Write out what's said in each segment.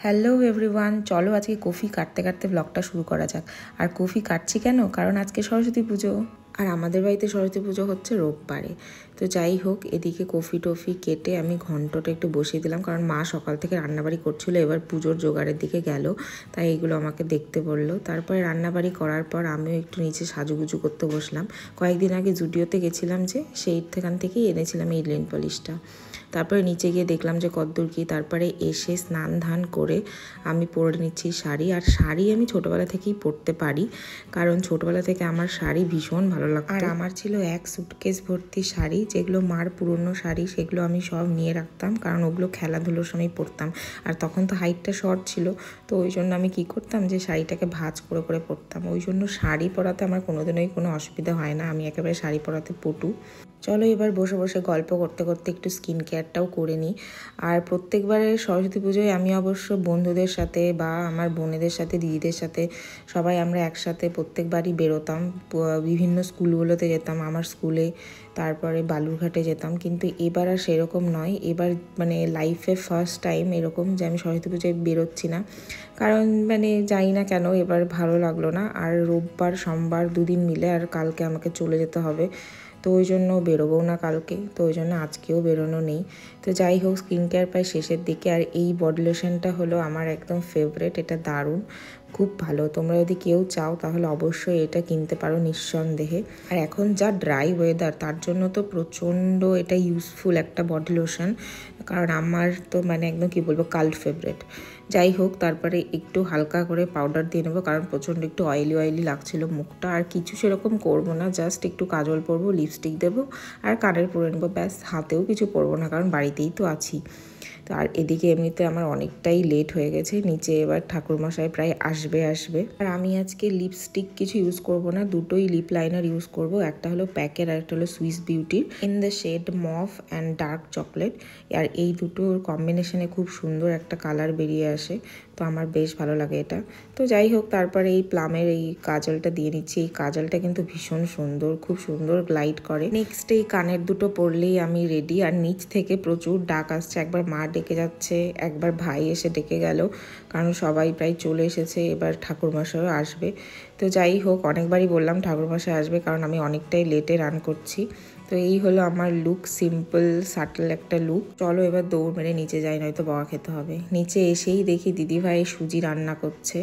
Hello everyone, চলো আজকে coffee কাটতে কাটতে ব্লগটা শুরু করা যাক। আর কফি কাটছি কেন, কারণ আজকে সরস্বতী পুজো, আর আমাদের বাড়িতে সরস্বতী পুজো হচ্ছে রোববারে। তো যাই হোক, এদিকে কফি টফি কেটে আমি ঘন্টটা একটু বসিয়ে দিলাম, কারণ মা সকাল থেকে রান্নাবাড়ি করছিল, এবার পুজোর জোগাড়ের দিকে গেল, তাই এগুলো আমাকে দেখতে পড়লো। তারপরে রান্নাবাড়ি করার পর আমিও একটু নিচে সাজুগুজু করতে বসলাম। কয়েকদিন আগে জুডিওতে গেছিলাম, যে সেইখান থেকেই এনেছিলাম এই নেল পলিশটা। তারপরে নিচে গিয়ে দেখলাম যে কদ্দূর কি। তারপরে এসে স্নান ধান করে আমি পরে নিচ্ছি শাড়ি। আর শাড়ি আমি ছোটোবেলা থেকেই পরতে পারি, কারণ ছোটোবেলা থেকে আমার শাড়ি ভীষণ ভালো লাগতো। আর আমার ছিল এক সুটকেস ভর্তি শাড়ি, যেগুলো মার পুরনো শাড়ি, সেগুলো আমি সব নিয়ে রাখতাম, কারণ ওগুলো খেলাধুলোর সময় পরতাম। আর তখন তো হাইটটা শর্ট ছিল, তো ওই জন্য আমি কি করতাম, যে শাড়িটাকে ভাঁজ করে করে পরতাম। ওই জন্য শাড়ি পরাতে আমার কোনোদিনই কোনো অসুবিধা হয় না, আমি একেবারে শাড়ি পরাতে পটু। চলো এবার বসে বসে গল্প করতে করতে একটু স্কিন কেয়ারটাও করে নিই। আর প্রত্যেকবারে সরস্বতী পুজোয় আমি অবশ্য বন্ধুদের সাথে বা আমার বোনেদের সাথে, দিদিদের সাথে, সবাই আমরা একসাথে প্রত্যেকবারই বেরোতাম, বিভিন্ন স্কুলগুলোতে যেতাম, আমার স্কুলে, তারপরে বালুরঘাটে যেতাম। কিন্তু এবার আর সেরকম নয়, এবার মানে লাইফে ফার্স্ট টাইম এরকম যে আমি সরস্বতী পুজোয় বেরোচ্ছি না, কারণ মানে যাই না কেন, এবার ভালো লাগলো না। আর রোববার সোমবার দুদিন মিলে, আর কালকে আমাকে চলে যেতে হবে, তো ওই জন্য বেরোবো না কালকে, তো ওই জন্য আজকেও বেরোনো নেই। তো যাই হোক, স্কিন কেয়ার প্রায় শেষের দিকে। আর এই বডি লোশনটা হলো আমার একদম ফেভারিট, এটা দারুণ, খুব ভালো। তোমরা যদি কেউ চাও তাহলে অবশ্যই এটা কিনতে পারো নিঃসন্দেহে। আর এখন যা ড্রাই ওয়েদার, তার জন্য তো প্রচণ্ড এটা ইউজফুল একটা বডি লোশন, কারণ আমার তো মানে একদম কি বলবো, কাল্ট ফেভারিট। যাই হোক, তারপরে একটু হালকা করে পাউডার দিয়ে নেবো, কারণ প্রচণ্ড একটু অয়েলি অয়েলি লাগছিল মুখটা। আর কিছু সেরকম করবো না, জাস্ট একটু কাজল পরবো, লিপস্টিক দেবো আর কানের পরে নেবো, ব্যাস। হাতেও কিছু পরবো না, কারণ বাড়িতেই তো আছি। তো আর এদিকে এমনিতে আমার অনেকটাই লেট হয়ে গেছে, নিচে এবার ঠাকুরমশাই প্রায় আসবে। আর আমি আজকে লিপস্টিক কিছু ইউজ করব না, দুটোই লিপ লাইনার ইউজ করব। একটা হলো প্যাকের আর একটা হলো সুইস বিউটির, ইন দ্য শেড মফ অ্যান্ড ডার্ক চকলেট। আর এই দুটোর কম্বিনেশনে খুব সুন্দর একটা কালার বেরিয়ে আসে, তো আমার বেশ ভালো লাগে এটা। তো যাই হোক, তারপরে এই প্লামের এই কাজলটা দিয়ে নিচ্ছি। এই কাজলটা কিন্তু ভীষণ সুন্দর, খুব সুন্দর গ্লাইড করে। নেক্সট এই কানের দুটো পরলেই আমি রেডি। আর নিচ থেকে প্রচুর ডাক আসছে, একবার মা ডেকে যাচ্ছে, একবার ভাই এসে ডেকে গেল, কারণ সবাই প্রায় চলে এসেছে, এবার ঠাকুরমশাইও আসবে। তো যাই হোক, অনেকবারই বললাম ঠাকুরমশাই আসবে, কারণ আমি অনেকটাই লেটে রান করছি। তো এই হলো আমার লুক, সিম্পল সাটল একটা লুক। চলো এবার দৌড় মেরে নিচে যাই, নয়তো বকা খেতে হবে। নিচে এসেই দেখি দিদিভাই সুজি রান্না করছে,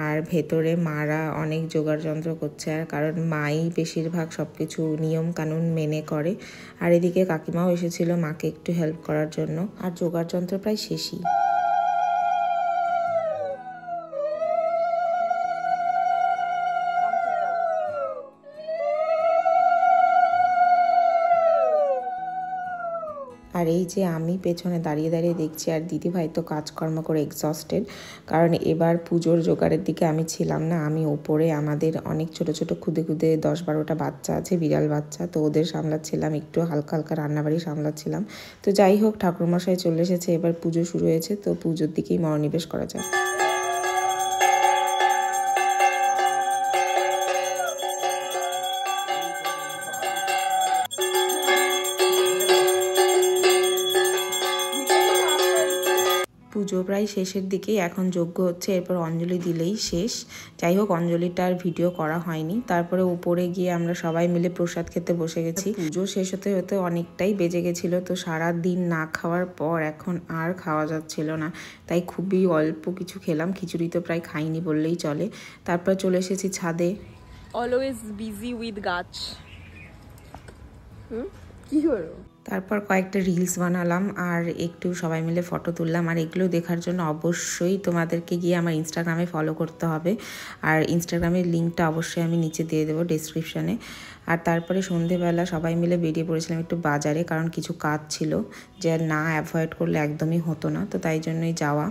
আর ভেতরে মারা অনেক জোগাড় যন্ত্র করছে, আর কারণ মাই বেশিরভাগ সব কিছু নিয়ম কানুন মেনে করে। আর এদিকে কাকিমাও এসেছিল মাকে একটু হেল্প করার জন্য, আর জোগাড় যন্ত্র প্রায় শেষই। আর এই যে আমি পেছনে দাঁড়িয়ে দাঁড়িয়ে দেখছি, আর দিদিভাই তো কাজকর্ম করে এক্সস্টেড, কারণ এবার পুজোর জোগাড়ের দিকে আমি ছিলাম না। আমি ওপরে আমাদের অনেক ছোট ছোট খুদে খুদে 10-12টা বাচ্চা আছে, বিড়াল বাচ্চা, তো ওদের সামলাচ্ছিলাম, একটু হালকা হালকা রান্নাবাড়ি সামলাচ্ছিলাম। তো যাই হোক, ঠাকুরমশাই চলে এসেছে, এবার পুজো শুরু হয়েছে, তো পুজোর দিকেই মনোনিবেশ করা যায়। পুজো প্রায় শেষের দিকেই, এখন যজ্ঞ হচ্ছে, এরপর অঞ্জলি দিলেই শেষ। যাই হোক, অঞ্জলিটা আর ভিডিও করা হয়নি। তারপরে উপরে গিয়ে আমরা সবাই মিলে প্রসাদ খেতে বসে গেছি। পুজো শেষ হতে হতে অনেকটাই বেজে গেছিল, তো সারা দিন না খাওয়ার পর এখন আর খাওয়া যাচ্ছিল না, তাই খুবই অল্প কিছু খেলাম। খিচুড়ি তো প্রায় খাইনি বললেই চলে। তারপর চলে এসেছি ছাদে। অলওয়েজ বিজি উইথ গাছ। কি হলো? তারপর কয়েকটা রিলস বানালাম, আর একটু সবাই মিলে ফটো তুললাম। আর এগুলো দেখার জন্য অবশ্যই তোমাদেরকে গিয়ে আমার ইনস্টাগ্রামে ফলো করতে হবে, আর ইনস্টাগ্রামের লিঙ্কটা অবশ্যই আমি নিচে দিয়ে দেবো ডেসক্রিপশানে। আর তারপরে সন্ধেবেলা সবাই মিলে বেরিয়ে পড়েছিলাম একটু বাজারে, কারণ কিছু কাজ ছিল যে না অ্যাভয়েড করলে একদমই হতো না, তো তাই জন্যই যাওয়া।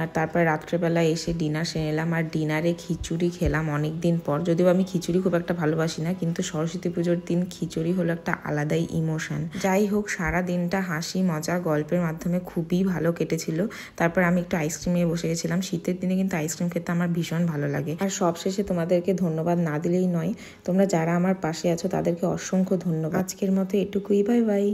আর তারপরে রাত্রেবেলা এসে ডিনার সেরে নিলাম, আর ডিনারে খিচুড়ি খেলাম অনেক দিন পর। যদিও আমি খিচুড়ি খুব একটা ভালোবাসি না, কিন্তু সরস্বতী পুজোর দিন খিচুড়ি হলো একটা আলাদাই ইমোশন। যাই হোক, সারা দিনটা হাসি মজা গল্পের মাধ্যমে খুবই ভালো কেটেছিল। তারপর আমি একটু আইসক্রিম নিয়ে বসে গেছিলাম। শীতের দিনে কিন্তু আইসক্রিম খেতে আমার ভীষণ ভালো লাগে। আর সবশেষে তোমাদেরকে ধন্যবাদ না দিলেই নয়, তোমরা যারা আমার পাশে আছো তাদেরকে অসংখ্য ধন্যবাদ। আজকের মতো এটুকুই, বাই বাই।